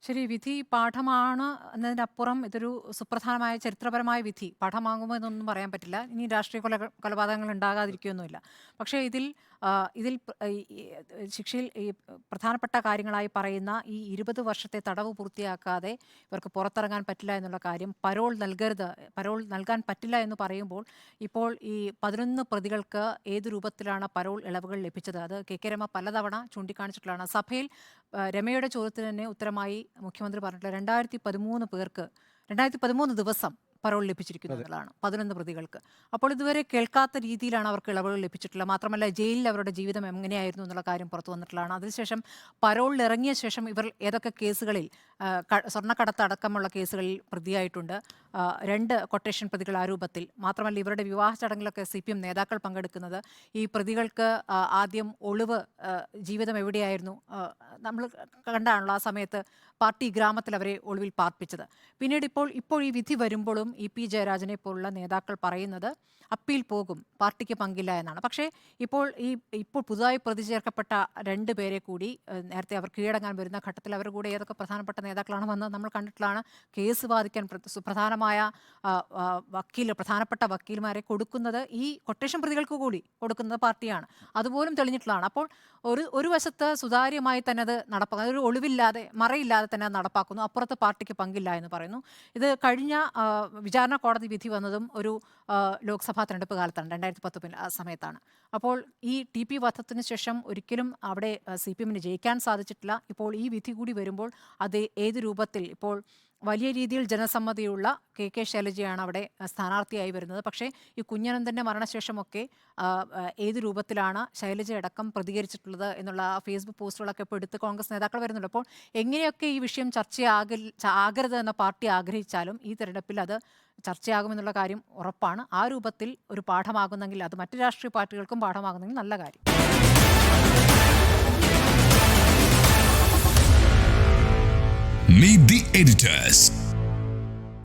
ശരി, വിധി പാഠമാണ് എന്നതിനപ്പുറം ഇതൊരു സുപ്രധാനമായ ചരിത്രപരമായ വിധി. പാഠമാകുമോ എന്നൊന്നും പറയാൻ പറ്റില്ല. ഇനി രാഷ്ട്രീയ കൊലപാതകങ്ങൾ ഉണ്ടാകാതിരിക്കുകയൊന്നുമില്ല. പക്ഷേ ഇതിൽ ശിക്ഷയിൽ പ്രധാനപ്പെട്ട കാര്യങ്ങളായി പറയുന്ന ഈ 20 വർഷത്തെ തടവ് പൂർത്തിയാക്കാതെ ഇവർക്ക് പുറത്തിറങ്ങാൻ പറ്റില്ല എന്നുള്ള കാര്യം, പരോൾ നൽകാൻ പറ്റില്ല എന്ന് പറയുമ്പോൾ ഇപ്പോൾ ഈ 11 പ്രതികൾക്ക് ഏത് രൂപത്തിലാണ് പരോൾ ഇളവുകൾ ലഭിച്ചത്? അത് കെ രമ പലതവണ ചൂണ്ടിക്കാണിച്ചിട്ടുള്ളതാണ്. സഭയിൽ രമയുടെ ചോദ്യത്തിന് തന്നെ ഉത്തരമായി മുഖ്യമന്ത്രി പറഞ്ഞിട്ടുള്ള 2013 പേർക്ക് 2013 ദിവസം പരോൾ ലഭിച്ചിരിക്കുന്നു എന്നുള്ളതാണ് 11 പ്രതികൾക്ക്. അപ്പോൾ ഇതുവരെ കേൾക്കാത്ത രീതിയിലാണ് അവർക്ക് ഇളവുകൾ ലഭിച്ചിട്ടുള്ളത്. മാത്രമല്ല, ജയിലിൽ അവരുടെ ജീവിതം എങ്ങനെയായിരുന്നു എന്നുള്ള കാര്യം പുറത്തു വന്നിട്ടുള്ളതാണ്. അതിനുശേഷം പരോളിൽ ഇറങ്ങിയ ശേഷം ഇവർ ഏതൊക്കെ കേസുകളിൽ, സ്വർണ്ണക്കടത്ത് അടക്കമുള്ള കേസുകളിൽ പ്രതിയായിട്ടുണ്ട്. 2 കൊട്ടേഷൻ പ്രതികൾ ആ രൂപത്തിൽ. മാത്രമല്ല, ഇവരുടെ വിവാഹ ചടങ്ങിലൊക്കെ CPM നേതാക്കൾ പങ്കെടുക്കുന്നത്. ഈ പ്രതികൾക്ക് ആദ്യം ഒളിവ് ജീവിതം എവിടെയായിരുന്നു നമ്മൾ കണ്ടാണല്ലോ. ആ സമയത്ത് പാർട്ടി ഗ്രാമത്തിൽ അവരെ ഒളിവിൽ പാർപ്പിച്ചത്. പിന്നീട് ഇപ്പോൾ ഈ വിധി വരുമ്പോഴും EP ജയരാജനെ പോലുള്ള നേതാക്കൾ പറയുന്നത് അപ്പീൽ പോകും, പാർട്ടിക്ക് പങ്കില്ല എന്നാണ്. പക്ഷേ ഇപ്പോൾ പുതുതായി പ്രതി ചേർക്കപ്പെട്ട 2 പേരെ കൂടി നേരത്തെ അവർ കീഴടങ്ങാൻ വരുന്ന ഘട്ടത്തിൽ അവരുടെ കൂടെ ഏതൊക്കെ പ്രധാനപ്പെട്ട നേതാക്കളാണ് വന്ന് നമ്മൾ കണ്ടിട്ടുള്ളതാണ്. കേസ് വാദിക്കാൻ സുപ്രധാനമായ പ്രധാനപ്പെട്ട വക്കീൽമാരെ കൊടുക്കുന്നത് ഈ കൊട്ടേഷൻ പ്രതികൾക്ക് കൂടി കൊടുക്കുന്നത് പാർട്ടിയാണ്. അതുപോലും തെളിഞ്ഞിട്ടുള്ളതാണ്. അപ്പോൾ ഒരു വശത്ത് സുതാര്യമായി തന്നെ അത് നടപ്പാക്കുന്നു, ഒരു ഒളിവില്ലാതെ മറയില്ലാതെ തന്നെ അത് നടപ്പാക്കുന്നു. അപ്പുറത്ത് പാർട്ടിക്ക് പങ്കില്ല എന്ന് പറയുന്നു. ഇത് കഴിഞ്ഞ വിചാരണ കോടതി വിധി വന്നതും ഒരു ലോക്സഭാ തെരഞ്ഞെടുപ്പ് കാലത്താണ്, 2019 ആ സമയത്താണ്. അപ്പോൾ ഈ TP വധത്തിന് ശേഷം ഒരിക്കലും അവിടെ CPMന് ജയിക്കാൻ സാധിച്ചിട്ടില്ല. ഇപ്പോൾ ഈ വിധി കൂടി വരുമ്പോൾ അത് ഏത് രൂപത്തിൽ, ഇപ്പോൾ വലിയ രീതിയിൽ ജനസമ്മതിയുള്ള KK ശൈലജയാണ് അവിടെ സ്ഥാനാർത്ഥിയായി വരുന്നത്. പക്ഷേ ഈ കുഞ്ഞനന്തൻ്റെ മരണശേഷമൊക്കെ ഏത് രൂപത്തിലാണ് ശൈലജയടക്കം പ്രതികരിച്ചിട്ടുള്ളത് എന്നുള്ള ഫേസ്ബുക്ക് പോസ്റ്റുകളൊക്കെ ഇപ്പോൾ എടുത്ത് കോൺഗ്രസ് നേതാക്കൾ വരുന്നുണ്ട്. അപ്പോൾ എങ്ങനെയൊക്കെ ഈ വിഷയം ചർച്ചയാകരുത് എന്ന പാർട്ടി ആഗ്രഹിച്ചാലും ഈ തെരഞ്ഞെടുപ്പിൽ അത് ചർച്ചയാകുമെന്നുള്ള കാര്യം ഉറപ്പാണ്. ആ രൂപത്തിൽ ഒരു പാഠമാകുന്നെങ്കിൽ, അത് മറ്റ് രാഷ്ട്രീയ പാർട്ടികൾക്കും പാഠമാകുന്നെങ്കിൽ നല്ല കാര്യം. Meet the editors.